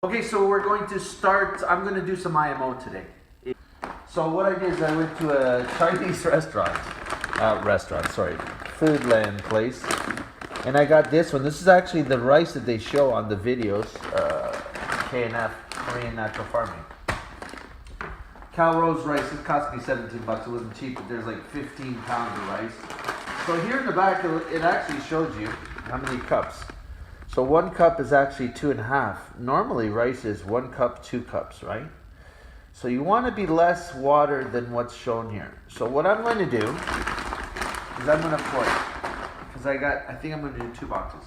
Okay, so we're going to start, I'm going to do some IMO today. So what I did is I went to a Chinese foodland place. And I got this one. This is actually the rice that they show on the videos, KNF, Korean Natural Farming. Cal Rose rice, it cost me 17 bucks. It wasn't cheap, but there's like 15 pounds of rice. So here in the back, it actually shows you how many cups. So 1 cup is actually 2.5. Normally rice is 1 cup, 2 cups, right? So you want to be less water than what's shown here. So what I'm going to do is I'm going to put, because I think I'm going to do 2 boxes.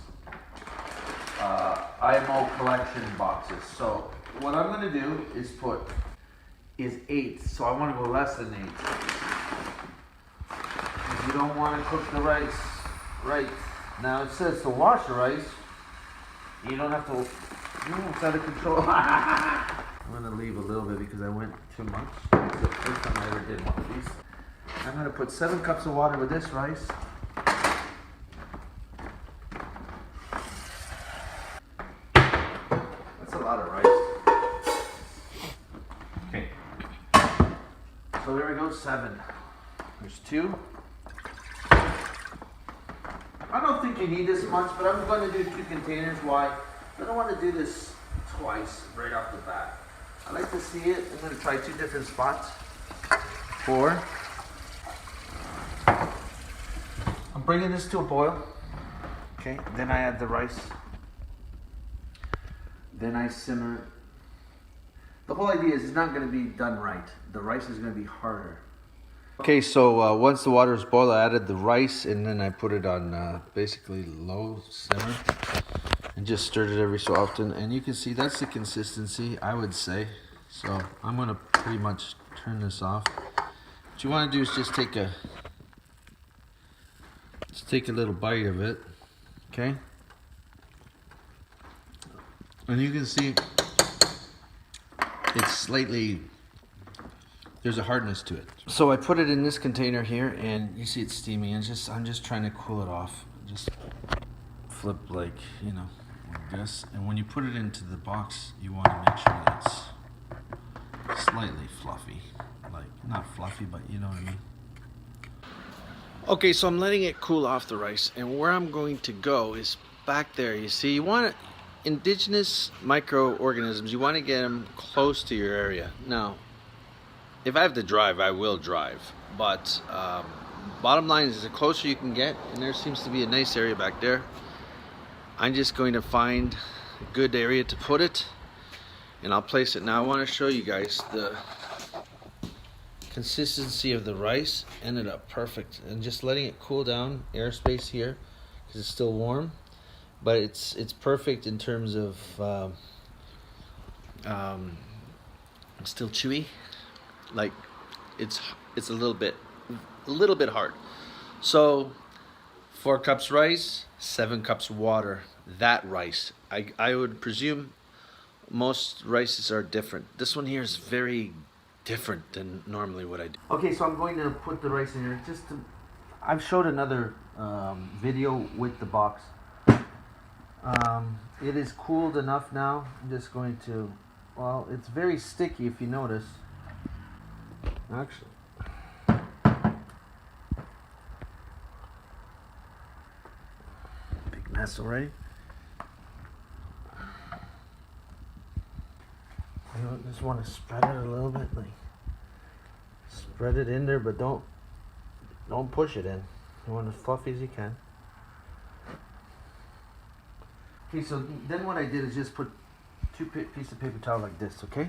IMO collection boxes. So what I'm going to do is 8. So I want to go less than 8. You don't want to cook the rice right. Now it says to wash the rice. You don't have to, it's out of control. I'm going to leave a little bit because I went too much. It's the first time I ever did one of these. I'm going to put 7 cups of water with this rice. That's a lot of rice. Okay. So there we go, 7. There's 2. I don't think you need this much, but I'm going to do 2 containers. Why? I don't want to do this twice right off the bat. I like to see it. I'm going to try 2 different spots. 4. I'm bringing this to a boil. Okay, then I add the rice. Then I simmer. The whole idea is it's not going to be done right. The rice is going to be harder. Okay, so once the water is boiled, I added the rice and then I put it on basically low simmer and just stirred it every so often. And you can see that's the consistency, I would say. So I'm going to pretty much turn this off. What you want to do is just take a little bite of it, okay? And you can see it's slightly, there's a hardness to it. So I put it in this container here and you see it's steaming and I'm just trying to cool it off. Just flip like, like this. And when you put it into the box, you want to make sure that it's slightly fluffy. Like, not fluffy, but you know what I mean. Okay, so I'm letting it cool off the rice, and where I'm going to go is back there. You see, you want indigenous microorganisms, you want to get them close to your area. Now, if I have to drive, I will drive. But bottom line is the closer you can get, and there seems to be a nice area back there, I'm just going to find a good area to put it, and I'll place it. Now I want to show you guys the consistency of the rice. Ended up perfect, and just letting it cool down, airspace here, because it's still warm, but it's perfect in terms of it's still chewy. Like it's a little bit hard. So 4 cups rice, 7 cups water. That rice, I would presume most rices are different. This one here is very different than normally what I do. Okay, so I'm going to put the rice in here. I've showed another video with the box. It is cooled enough now. I'm just going to, well, it's very sticky if you notice. Actually, big mess already. You just want to spread it a little bit, like spread it in there, but don't push it in. You want as fluffy as you can. Okay, so then what I did is just put 2 pieces of paper towel like this, okay?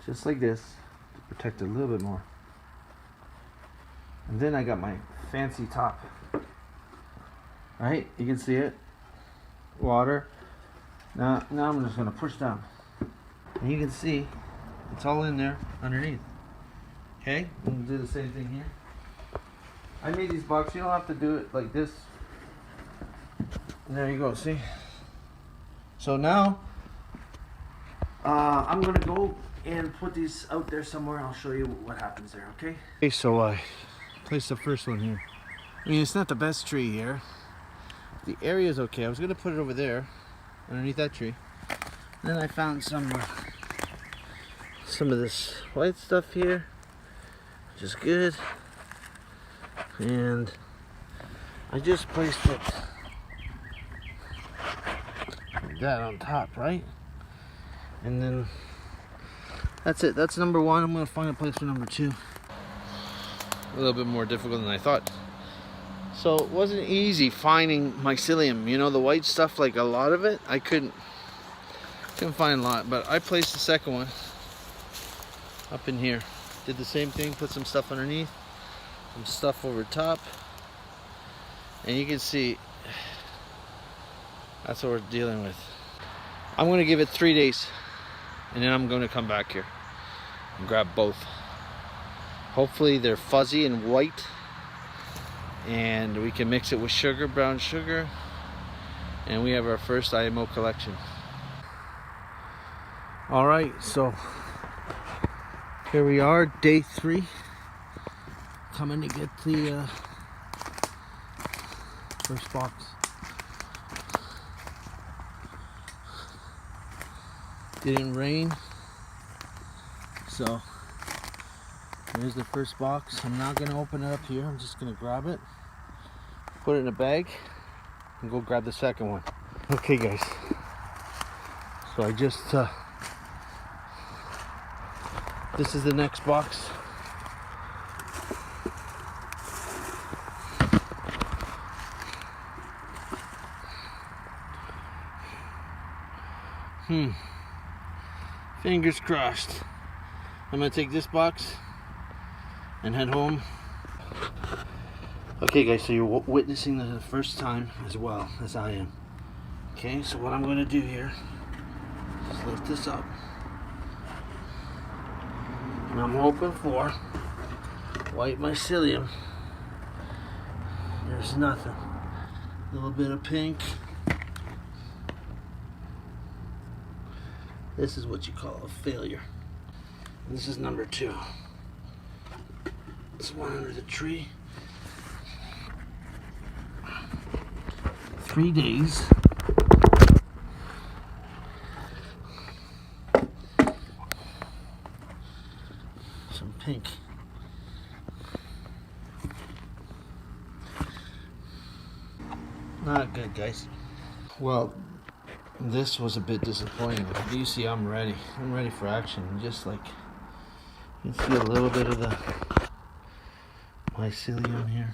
Just like this, to protect it a little bit more. And then I got my fancy top. Right? You can see it. Water. Now I'm just going to push down. And you can see it's all in there underneath. Okay? I'm going to do the same thing here. I made these boxes. You don't have to do it like this. And there you go. See? So now I'm going to go and put these out there somewhere. I'll show you what happens there, okay? Okay, so I placed the first one here. I mean, it's not the best tree here. The area is okay. I was going to put it over there, underneath that tree. Then I found some of this white stuff here, which is good. And I just placed it like that on top, right? And then that's it. That's number one. I'm gonna find a place for number two. A little bit more difficult than I thought. So it wasn't easy finding mycelium. You know, the white stuff, like a lot of it, I couldn't find a lot. But I placed the second one up in here. Did the same thing, put some stuff underneath, some stuff over top. And you can see, that's what we're dealing with. I'm gonna give it 3 days, and then I'm gonna come back here and grab both. Hopefully they're fuzzy and white, and we can mix it with sugar, brown sugar, and we have our first IMO collection. All right, so here we are, day 3, coming to get the first box. Didn't rain, so here's the first box. I'm not going to open it up here. I'm just going to grab it, put it in a bag, and go grab the second one. Okay, guys. So I just, this is the next box. Fingers crossed. I'm going to take this box and head home. Okay guys, so you're witnessing the first time as well as I am. Okay, so what I'm going to do here is lift this up, and I'm hoping for white mycelium. There's nothing. A little bit of pink. This is what you call a failure. This is number 2. This one under the tree. 3 days. Some pink. Not good, guys. Well, this was a bit disappointing. You see, I'm ready. I'm ready for action. Just like you can see a little bit of the mycelium here.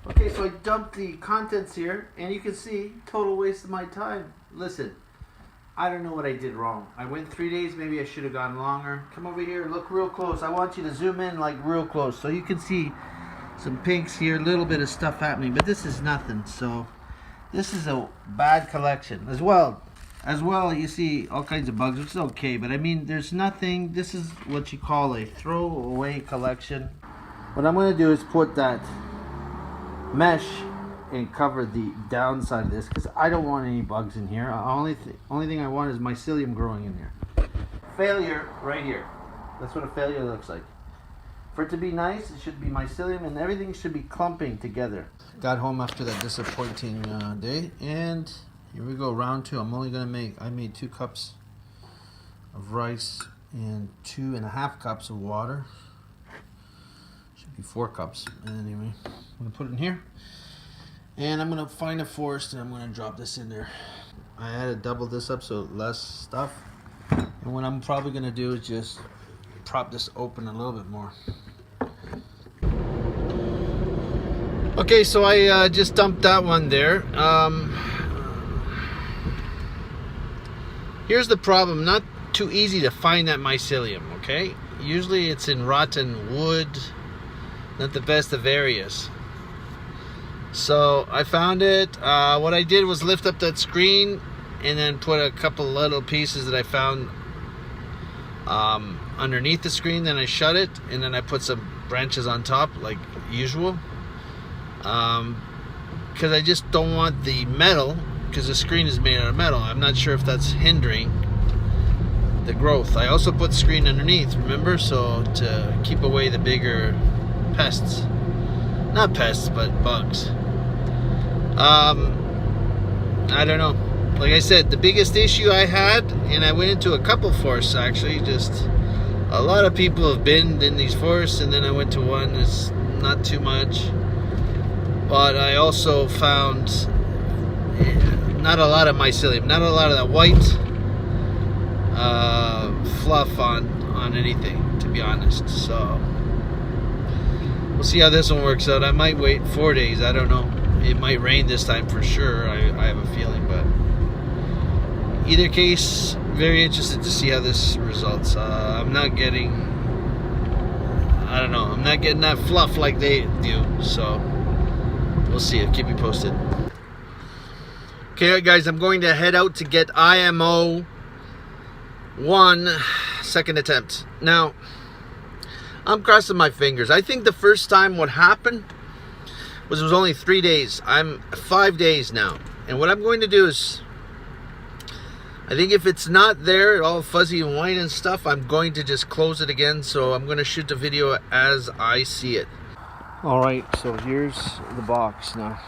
Okay, so I dumped the contents here, and you can see total waste of my time. Listen, I don't know what I did wrong. I went 3 days. Maybe I should have gone longer. Come over here. Look real close. I want you to zoom in like real close so you can see some pinks here. A little bit of stuff happening, but this is nothing. So this is a bad collection as well. You see all kinds of bugs, which is okay, but I mean, there's nothing. This is what you call a throwaway collection. What I'm going to do is put that mesh and cover the downside of this, because I don't want any bugs in here. Only thing I want is mycelium growing in here. Failure right here. That's what a failure looks like. For it to be nice, it should be mycelium, and everything should be clumping together. Got home after that disappointing day, and here we go, round 2. I'm only gonna I made 2 cups of rice and 2.5 cups of water. Should be 4 cups. Anyway, I'm gonna put it in here, and I'm gonna find a forest, and I'm gonna drop this in there. I had to double this up so less stuff. And what I'm probably gonna do is just prop this open a little bit more. Okay, so I just dumped that one there. Here's the problem. Not too easy to find that mycelium, okay? Usually it's in rotten wood, not the best of areas. So I found it. What I did was lift up that screen and then put a couple little pieces that I found underneath the screen. Then I shut it, and then I put some branches on top like usual. Because I just don't want the metal, because the screen is made out of metal. I'm not sure if that's hindering the growth. I also put the screen underneath, remember, so to keep away the bigger pests. Not pests, but bugs. I don't know. like I said, the biggest issue I had, and I went into a couple forests actually, just a lot of people have been in these forests, and then I went to one that's not too much. But I also found not a lot of mycelium, not a lot of that white fluff on anything, to be honest. So we'll see how this one works out. I might wait 4 days. I don't know. It might rain this time for sure. I have a feeling, but either case, very interested to see how this results. I'm not getting, I don't know, I'm not getting that fluff like they do. So we'll see. I'll keep you posted. Okay, guys, I'm going to head out to get IMO 1 second attempt. Now, I'm crossing my fingers. I think the first time what happened was it was only 3 days. I'm 5 days now. And what I'm going to do is, I think if it's not there, all fuzzy and white and stuff, I'm going to just close it again. So I'm going to shoot the video as I see it. Alright, so here's the box now.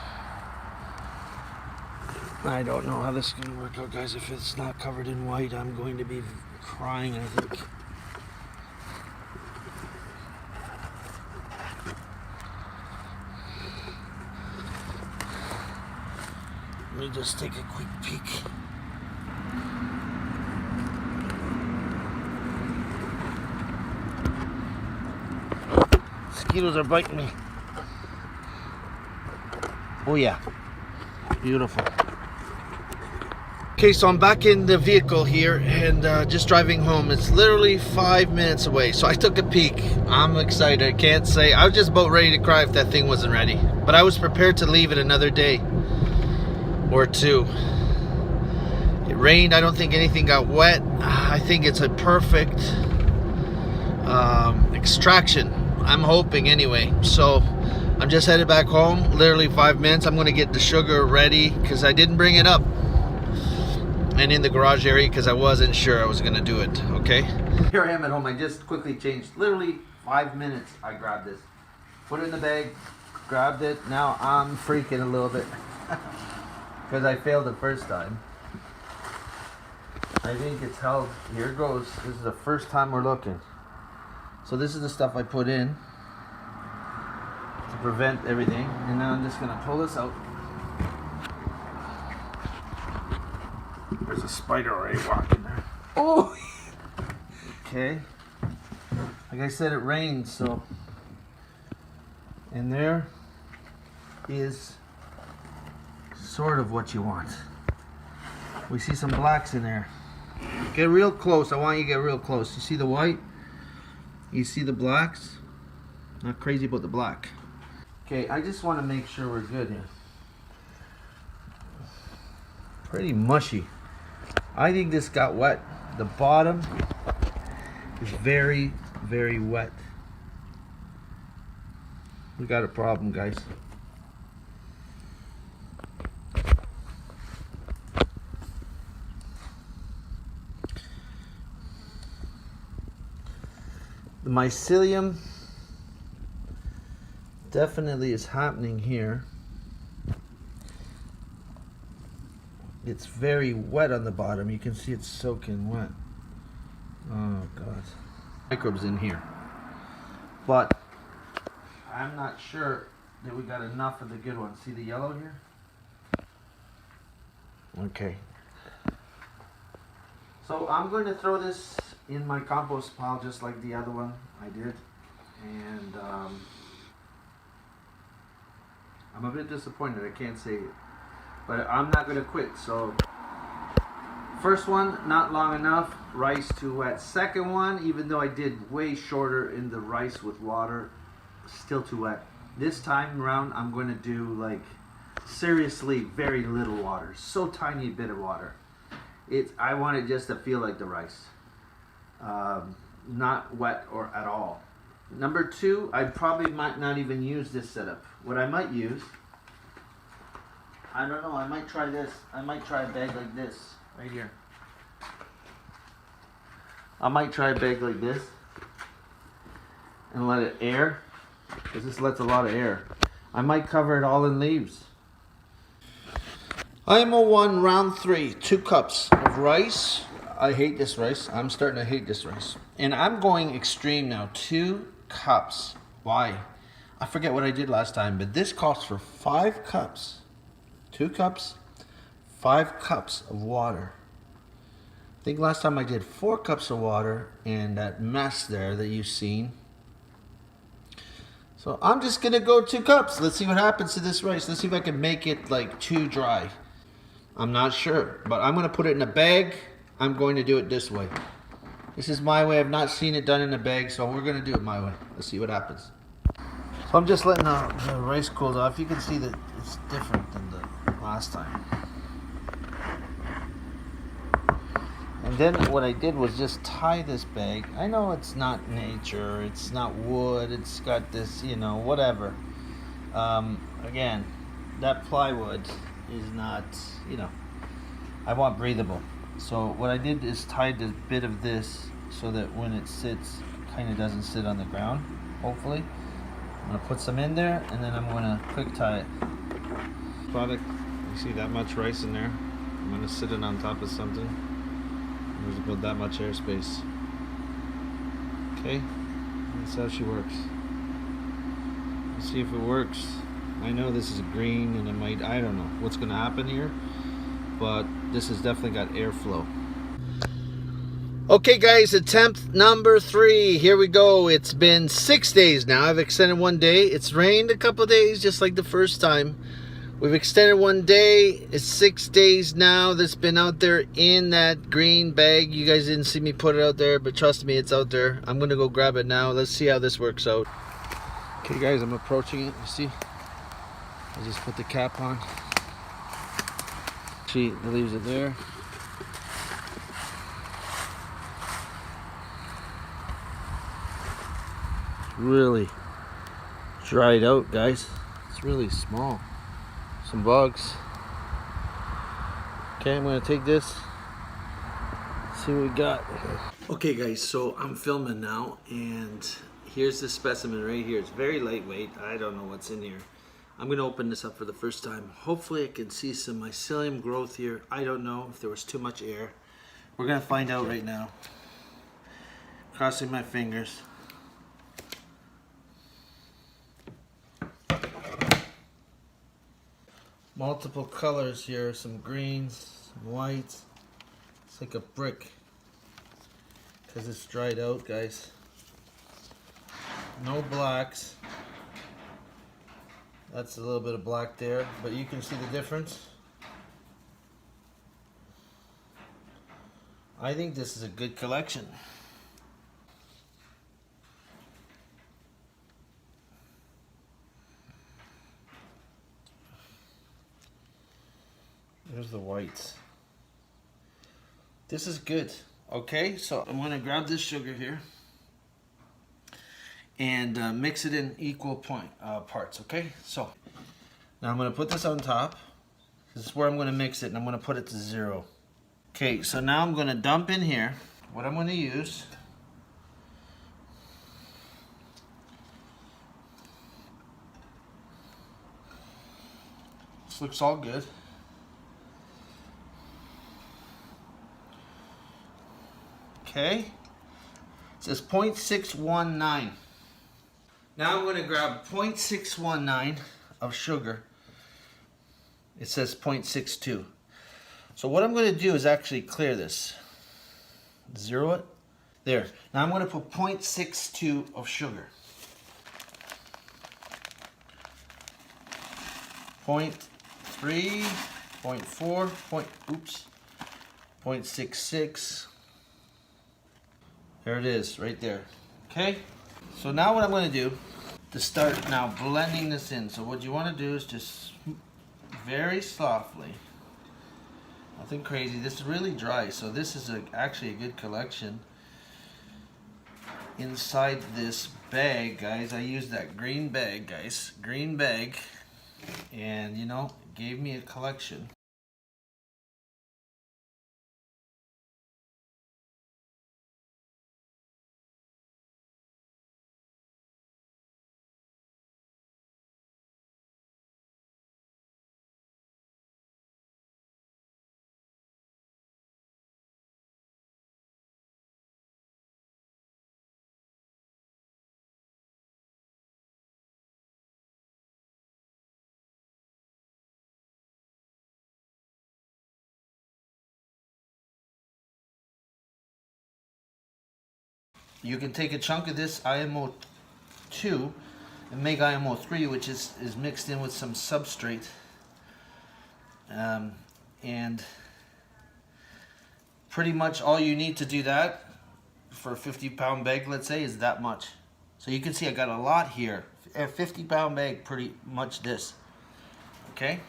I don't know how this is going to work out, guys. If it's not covered in white, I'm going to be crying, I think. Let me just take a quick peek. Mosquitoes are biting me. Oh yeah, beautiful. Okay, so I'm back in the vehicle here and just driving home. It's literally 5 minutes away, so I took a peek. I'm excited. I can't say, I was just about ready to cry if that thing wasn't ready, but I was prepared to leave it another day or two. It rained. I don't think anything got wet. I think it's a perfect extraction. I'm hoping anyway. So I'm just headed back home. Literally 5 minutes. I'm going to get the sugar ready because I didn't bring it up and in the garage area because I wasn't sure I was going to do it. Okay. Here I am at home. I just quickly changed. Literally 5 minutes. I grabbed this, put it in the bag, grabbed it. Now I'm freaking a little bit because I failed the first time. I think it's held. Here it goes. This is the first time we're looking. So this is the stuff I put in to prevent everything. And now I'm just going to pull this out. There's a spider already walking there. Oh! Okay. Like I said, it rained, so. And there is sort of what you want. We see some blacks in there. Get real close. I want you to get real close. You see the white? You see the blacks? Not crazy about the black. Okay, I just want to make sure we're good here. Pretty mushy. I think this got wet. The bottom is very, very wet. We got a problem, guys. The mycelium definitely is happening here. It's very wet on the bottom. You can see it's soaking wet. Oh God. Microbes in here. But I'm not sure that we got enough of the good ones. See the yellow here? Okay. So I'm going to throw this in my compost pile just like the other one I did. And I'm a bit disappointed. I can't say it. But I'm not going to quit. So first one, not long enough. Rice too wet. Second one, even though I did way shorter in the rice with water, still too wet. This time around, I'm going to do like seriously very little water. So tiny bit of water. I want it just to feel like the rice. Not wet or at all. Number two, I probably might not even use this setup. What I might use, I don't know, I might try this. I might try a bag like this, right here. I might try a bag like this and let it air, because this lets a lot of air. I might cover it all in leaves. IMO 1 round 3, 2 cups of rice. I hate this rice. I'm starting to hate this rice. And I'm going extreme now. 2 cups. Why? I forget what I did last time, but this calls for 5 cups. 2 cups, 5 cups of water. I think last time I did 4 cups of water and that mess there that you've seen. So I'm just gonna go 2 cups. Let's see what happens to this rice. Let's see if I can make it like too dry. I'm not sure, but I'm gonna put it in a bag. I'm going to do it this way. This is my way. I've not seen it done in a bag, so we're gonna do it my way. Let's see what happens. So I'm just letting the rice cool off. You can see that it's different than the last time. And then what I did was just tie this bag. I know it's not nature, it's not wood, it's got this, you know, whatever. Again, that plywood is not, you know, I want breathable. So what I did is tied a bit of this so that when it sits, it kind of doesn't sit on the ground, hopefully. I'm gonna put some in there and then I'm gonna quick tie it. Product, you see that much rice in there? I'm gonna sit it on top of something. There's about that much airspace. Okay, that's how she works. Let's see if it works. I know this is green and it might, I don't know what's gonna happen here, but this has definitely got airflow. Okay guys, attempt number 3. Here we go. It's been 6 days now. I've extended 1 day. It's rained a couple of days just like the first time. We've extended 1 day. It's 6 days now that's been out there in that green bag. You guys didn't see me put it out there, but trust me, it's out there. I'm gonna go grab it now. Let's see how this works out. Okay guys, I'm approaching it. You see? I just put the cap on. She leaves it there. It's really dried out, guys. It's really small. Some bugs. Okay, I'm gonna take this, see what we got. Okay guys, so I'm filming now and here's the specimen right here. It's very lightweight. I don't know what's in here. I'm gonna open this up for the first time. Hopefully I can see some mycelium growth here. I don't know if there was too much air. We're gonna find out right now. Crossing my fingers. Multiple colors here, some greens, some whites. It's like a brick because it's dried out, guys. No blacks. That's a little bit of black there, but you can see the difference. I think this is a good collection. There's the whites. This is good. Okay, so I'm gonna grab this sugar here and mix it in equal parts, okay? So now I'm gonna put this on top. This is where I'm gonna mix it and I'm gonna put it to 0. Okay, so now I'm gonna dump in here what I'm gonna use. This looks all good. Okay, it says 0.619. Now I'm going to grab 0.619 of sugar. It says 0.62. So what I'm going to do is actually clear this. 0 it. There. Now I'm going to put 0.62 of sugar. 0.3, 0.4, oops, 0.66. There it is, right there. Okay? So now what I'm going to do to start now blending this in. So what you want to do is just very softly. Nothing crazy. This is really dry, so this is actually a good collection. Inside this bag, guys, I used that green bag, guys. Green bag. And, you know, it gave me a collection. you can take a chunk of this IMO 2 and make IMO 3, which is mixed in with some substrate, and pretty much all you need to do that for a 50-pound bag, let's say, is that much. So you can see I got a lot here. A 50-pound bag, pretty much this. Okay.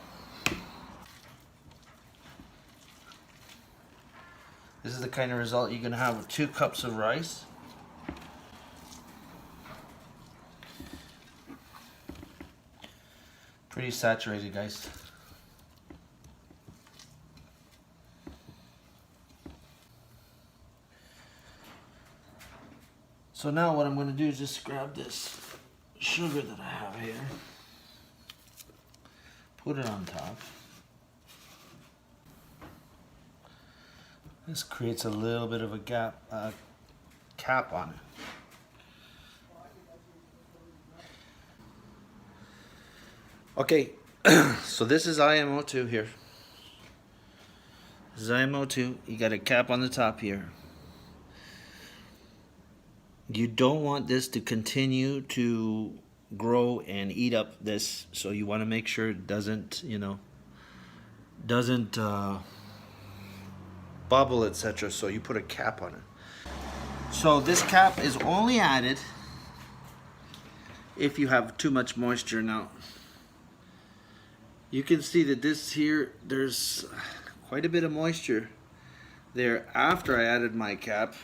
This is the kind of result you're gonna have with 2 cups of rice. Pretty saturated, guys. So now what I'm going to do is just grab this sugar that I have here, put it on top. This creates a little bit of a cap on it. Okay, so this is IMO 2 here. This is IMO 2. You got a cap on the top here. You don't want this to continue to grow and eat up this, so you want to make sure it doesn't, bubble, etc. So you put a cap on it. So this cap is only added if you have too much moisture. Now, you can see that this here, there's quite a bit of moisture there after I added my cap.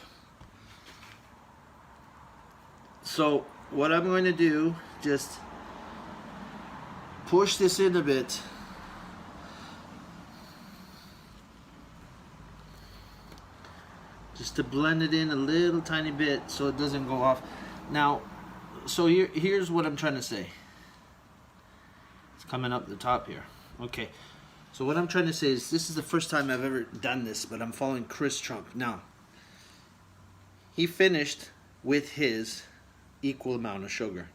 So what I'm going to do, just push this in a bit. Just to blend it in a little tiny bit so it doesn't go off. Now, so here's what I'm trying to say. It's coming up the top here. Okay. So what I'm trying to say is, this is the first time I've ever done this, but I'm following Chris Trump. Now, he finished with his equal amount of sugar.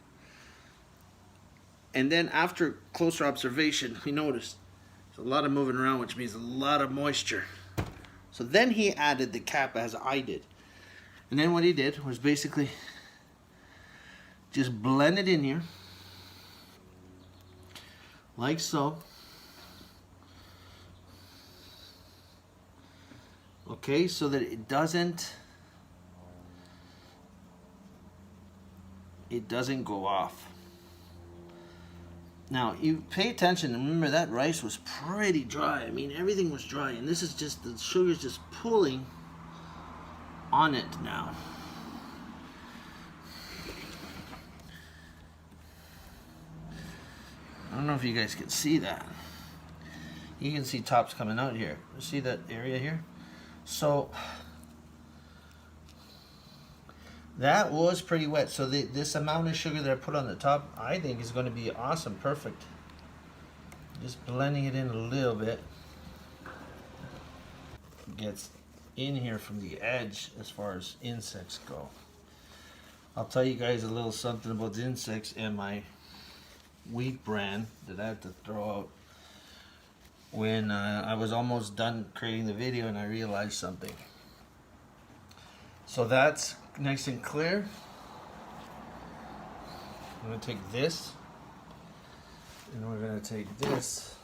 And then after closer observation, we noticed there's a lot of moving around, which means a lot of moisture. So then he added the cap as I did. And then what he did was basically just blend it in here, like so. Okay, so that it doesn't go off. Now, you pay attention, and remember that rice was pretty dry. I mean, everything was dry, and this is just, the sugar's just pulling on it now. I don't know if you guys can see that. You can see tops coming out here. See that area here? So that was pretty wet. So this amount of sugar that I put on the top, I think is going to be awesome, perfect. Just blending it in a little bit. Gets in here from the edge as far as insects go. I'll tell you guys a little something about the insects and my wheat bran that I had to throw out when I was almost done creating the video, and I realized something. So that's nice and clear. I'm going to take this, and we're going to take this.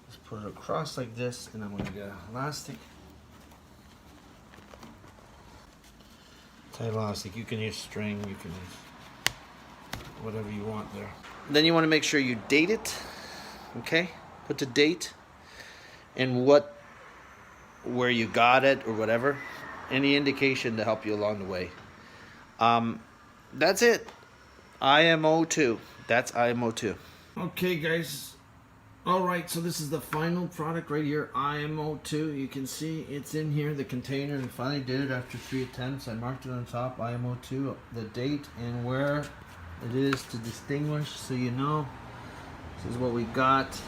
Just put it across like this, and I'm going to get elastic. Tight elastic. You can use string, you can use whatever you want there. Then you want to make sure you date it. Okay? Put the date and where you got it or whatever. Any indication to help you along the way. That's it. IMO 2. That's IMO 2. Okay, guys. Alright, so this is the final product right here, IMO 2. You can see it's in here, the container. I finally did it after 3 attempts. I marked it on top, IMO 2, the date and where it is to distinguish, so you know. This is what we got.